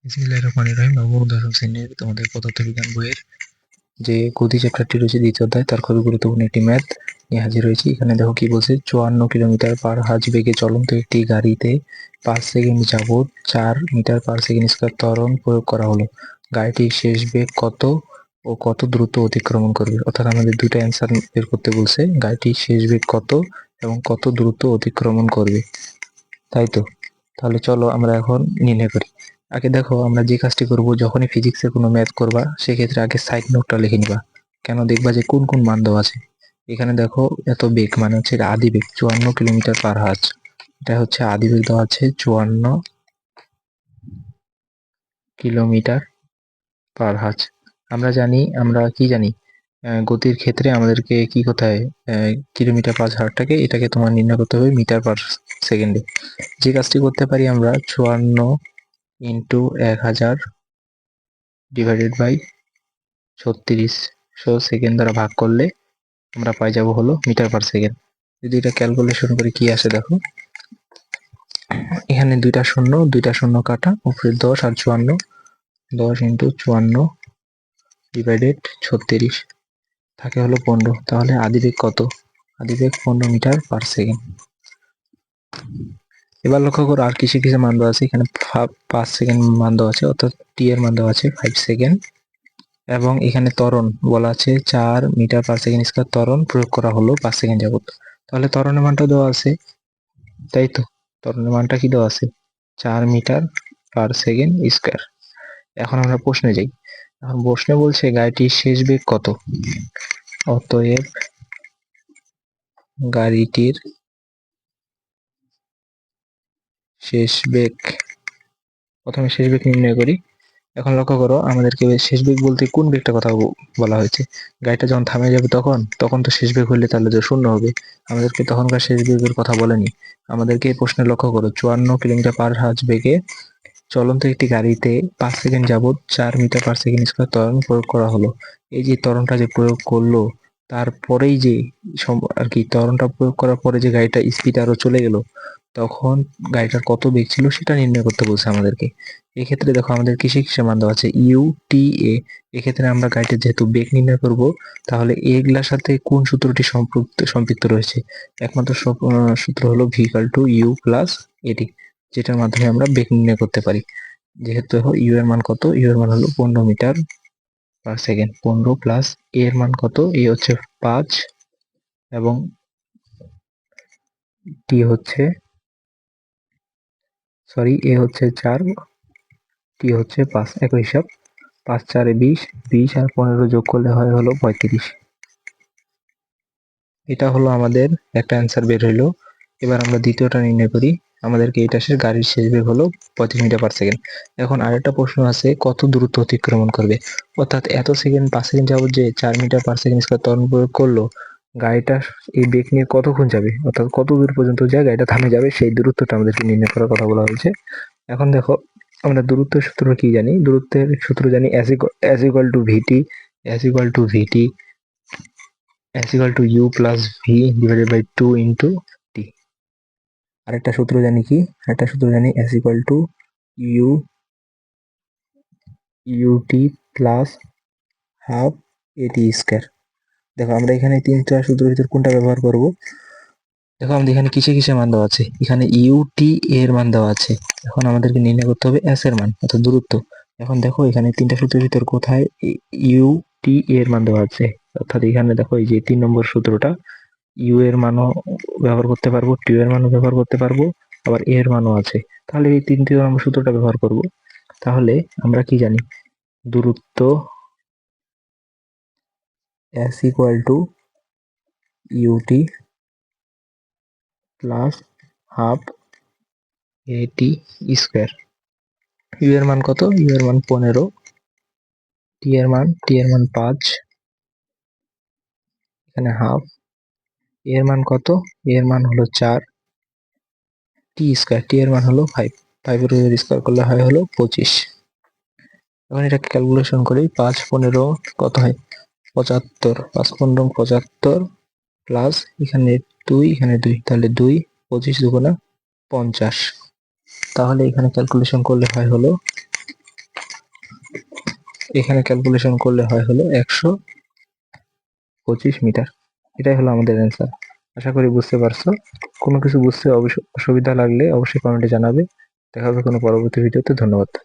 বিসমিল্লাহির রহমানির রহিম। নবম ও দশম শ্রেণীর তোমাদের পদার্থবিজ্ঞান বইয়ের যে গতি চ্যাপ্টারটি রয়েছে দ্বিতীয় অধ্যায়, তার খুবই গুরুত্বপূর্ণ একটি ম্যাথ নিয়ে হাজির হয়েছি। এখানে দেখো কি বলছে, 54 কিলোমিটার পার হাজ বেগে চলন্ত একটি গাড়িতে 5 সেকেন্ড যাবৎ 4 মিটার পার সেকেন্ড স্কয়ার ত্বরণ প্রয়োগ করা হলো। গাড়িটির শেষ বেগ কত ও কত দ্রুত অতিক্রমণ করবে? অর্থাৎ আমাদের দুটো অ্যান্সার বের করতে বলছে, গাড়িটির শেষ বেগ কত এবং কত দ্রুত অতিক্রমণ করবে, তাই তো। তাহলে চলো আমরা এখন নির্ণয় করি। আগে দেখো, আমরা যে কাজটি করব, যখনই ফিজিক্সের কোনো ম্যাথ করবা সেক্ষেত্রে আগে সাইড নোটটা লিখে নিবা। কেন, দেখবা যে কোন কোন মান দেওয়া আছে। এখানে দেখো, এত বেগ মানে হচ্ছে এটা আদি বেগ 54 কিলোমিটার পার হাজ, এটা হচ্ছে আদি বেগ দেওয়া আছে 54 কিলোমিটার পার হাজ। আমরা জানি, আমরা কি জানি, গতির ক্ষেত্রে আমাদেরকে কি কোথায় কিলোমিটার পার হাজারটাকে এটাকে তোমার নির্ণয় করতে হবে মিটার পার সেকেন্ডে। যে কাজটি করতে পারি আমরা, 54 × 1000 ডিভাইডেড বাই 3600 সেকেন্ড দ্বারা ভাগ করলে আমরা পাই যাব হলো মিটার পার সেকেন্ড। যদি এটা ক্যালকুলেশন করে কি আসে দেখো, এখানে দুইটা শূন্য কাটা, উপরে 10 আর 54, 10 × 54 ডিভাইডেড 36 থাকে হলো 15। তাহলে আদিবেগ কত? আদিবেগ 15 মিটার পার সেকেন্ড। এবার লক্ষ্য করো, আর কিসে কিসে মান দেওয়া আছে। এখানে 5 সেকেন্ড মান দেওয়া আছে, অর্থাৎ টি এর মান দেওয়া আছে 5 সেকেন্ড, এবং এখানে ত্বরণ বলা আছে 4 মিটার পার সেকেন্ড স্কয়ার ত্বরণ প্রয়োগ করা হলো 5 সেকেন্ড যাবত। তাহলে ত্বরণের মানটা দেওয়া আছে, তাই তো। ত্বরণের মানটা কি দেওয়া আছে? 4 মিটার পার সেকেন্ড স্কয়ার। এখন আমরা প্রশ্নে যাই। এখন প্রশ্নে বলছে গাড়িটির শেষ বেগ কত। অতএব গাড়িটির শেষ বেগ, প্রথমে শেষ বেগ নির্ণয় করি। এখন লক্ষ্য করো, আমাদেরকে শেষ বেগ বলতে কোন বেগটা কথা বলা হয়েছে। গাড়িটা যখন থামে যাবে তখন তখন তো শেষ বেগ হলে তাহলে তো শূন্য হবে, আমাদেরকে তখনকার শেষ বেগের কথা বলেনি। আমাদেরকে এই প্রশ্নে লক্ষ্য করো, 54 কিলোমিটার পার হাজ বেগে চলন্ত একটি গাড়িতে 5 সেকেন্ড যাবৎ 4 মিটার পার সেকেন্ড স্কয়ার ত্বরণ প্রয়োগ করা হলো। এই যে ত্বরণটা যে প্রয়োগ করলো, তারপরেই যে আর কি ত্বরণটা প্রয়োগ করার পরে যে গাড়িটা স্পিড আরো চলে গেল, তখন গাড়িটার কত বেগ ছিল সেটা নির্ণয় করতে বলছে আমাদেরকে। এক্ষেত্রে দেখো, আমাদের কিসে কিসে মান দেওয়া আছে, ইউ টি এ। এক্ষেত্রে আমরা গাড়িটার যেহেতু বেগ নির্ণয় করব, তাহলে এগুলার সাথে কোন সূত্রটি সম্পৃক্ত রয়েছে? একমাত্র সূত্র হলো V equal to U plus at, যেটার মাধ্যমে আমরা বেগ নির্ণয় করতে পারি। যেহেতু ইউ এর মান কত, ইউ এর মান হলো 15 মিটার পার সেকেন্ড, 15 প্লাস এ এর মান কত, এ হচ্ছে 5 এবং টি হচ্ছে, সরি, এ হচ্ছে 4, টি হচ্ছে 5, একই হিসাব। 5 × 4 = 20, 20 আর 15 যোগ করলে হয় হলো 35। এটা হলো আমাদের একটা অ্যান্সার বের হইলো। এবার আমরা দ্বিতীয়টা নির্ণয় করি। আমাদেরকে এটা শেষ, গাড়ির শেষ বেগ হলো 35 মিটার পার সেকেন্ড। এখন আরেকটা প্রশ্ন আছে, কত দূরত্ব অতিক্রমণ করবে। অর্থাৎ এত সেকেন্ড, 5 সেকেন্ড যাবত যে 4 মিটার পার সেকেন্ড স্কয়ার ত্বরণ প্রয়োগ করলো, গাড়িটা এই বেগ নিয়ে কতক্ষণ যাবে, অর্থাৎ কত দূর পর্যন্ত যায় গাড়িটা থামে যাবে, সেই দূরত্বটা আমাদেরকে নির্ণয় করার কথা বলা হয়েছে। এখন দেখো, আমরা দূরত্বের সূত্র কি জানি, দূরত্বের সূত্র জানি as equal to vt, as equal to vt, as equal to u plus v divided by 2 into t। আরেকটা সূত্র জানি কি, আরেকটা সূত্র জানি as equal to u ut plus half at square. দেখো, আমরা এখানে তিনটা সূত্রের ভিতর কোনটা ব্যবহার করব। দেখো, আমাদের এখানে কিসে কিসে মান দেওয়া আছে, এখানে ut এর মান দেওয়া আছে। এখন আমাদেরকে নির্ণয় করতে হবে s এর মান, অর্থাৎ দূরত্ব। এখন দেখো, এখানে তিনটা সূত্রের ভিতর কোথায় ut এর মান দেওয়া আছে, অর্থাৎ এখানে দেখো এই যে 3 নম্বর সূত্রটা, ইউ এর মানও ব্যবহার করতে পারবো, টি এর মানও ব্যবহার করতে পারবো, আবার এ এর মানও আছে। তাহলে এই 3 নম্বর সূত্রটা ব্যবহার করব। তাহলে আমরা কি জানি, দূরত্ব s equal to ut plus half at square. U এর মান কত, ইউ এর মান 15, টি এর মান 5, এখানে হাফ, এর মান কত, এর মান হলো 4, টি স্কয়ার, টি এর মান হলো 5, 5 এর স্কয়ার করলে হয় হলো 25। এখন এটাকে ক্যালকুলেশন করি, 5 15 কত হয় 75, 5 15 75 প্লাস এখানে 2, এখানে 2, তাহলে 2, 25 × 2 = 50। তাহলে এখানে ক্যালকুলেশন করলে হয় হলো এখানে ক্যালকুলেশন করলে হয় হলো 125 মিটার। এটাই হলো আমাদের অ্যান্সার। আশা করি বুঝতে পারছো। কোনো কিছু বুঝতে অসুবিধা লাগলে অবশ্যই কমেন্টে জানাবে। দেখা হবে কোনো পরবর্তী ভিডিওতে। ধন্যবাদ।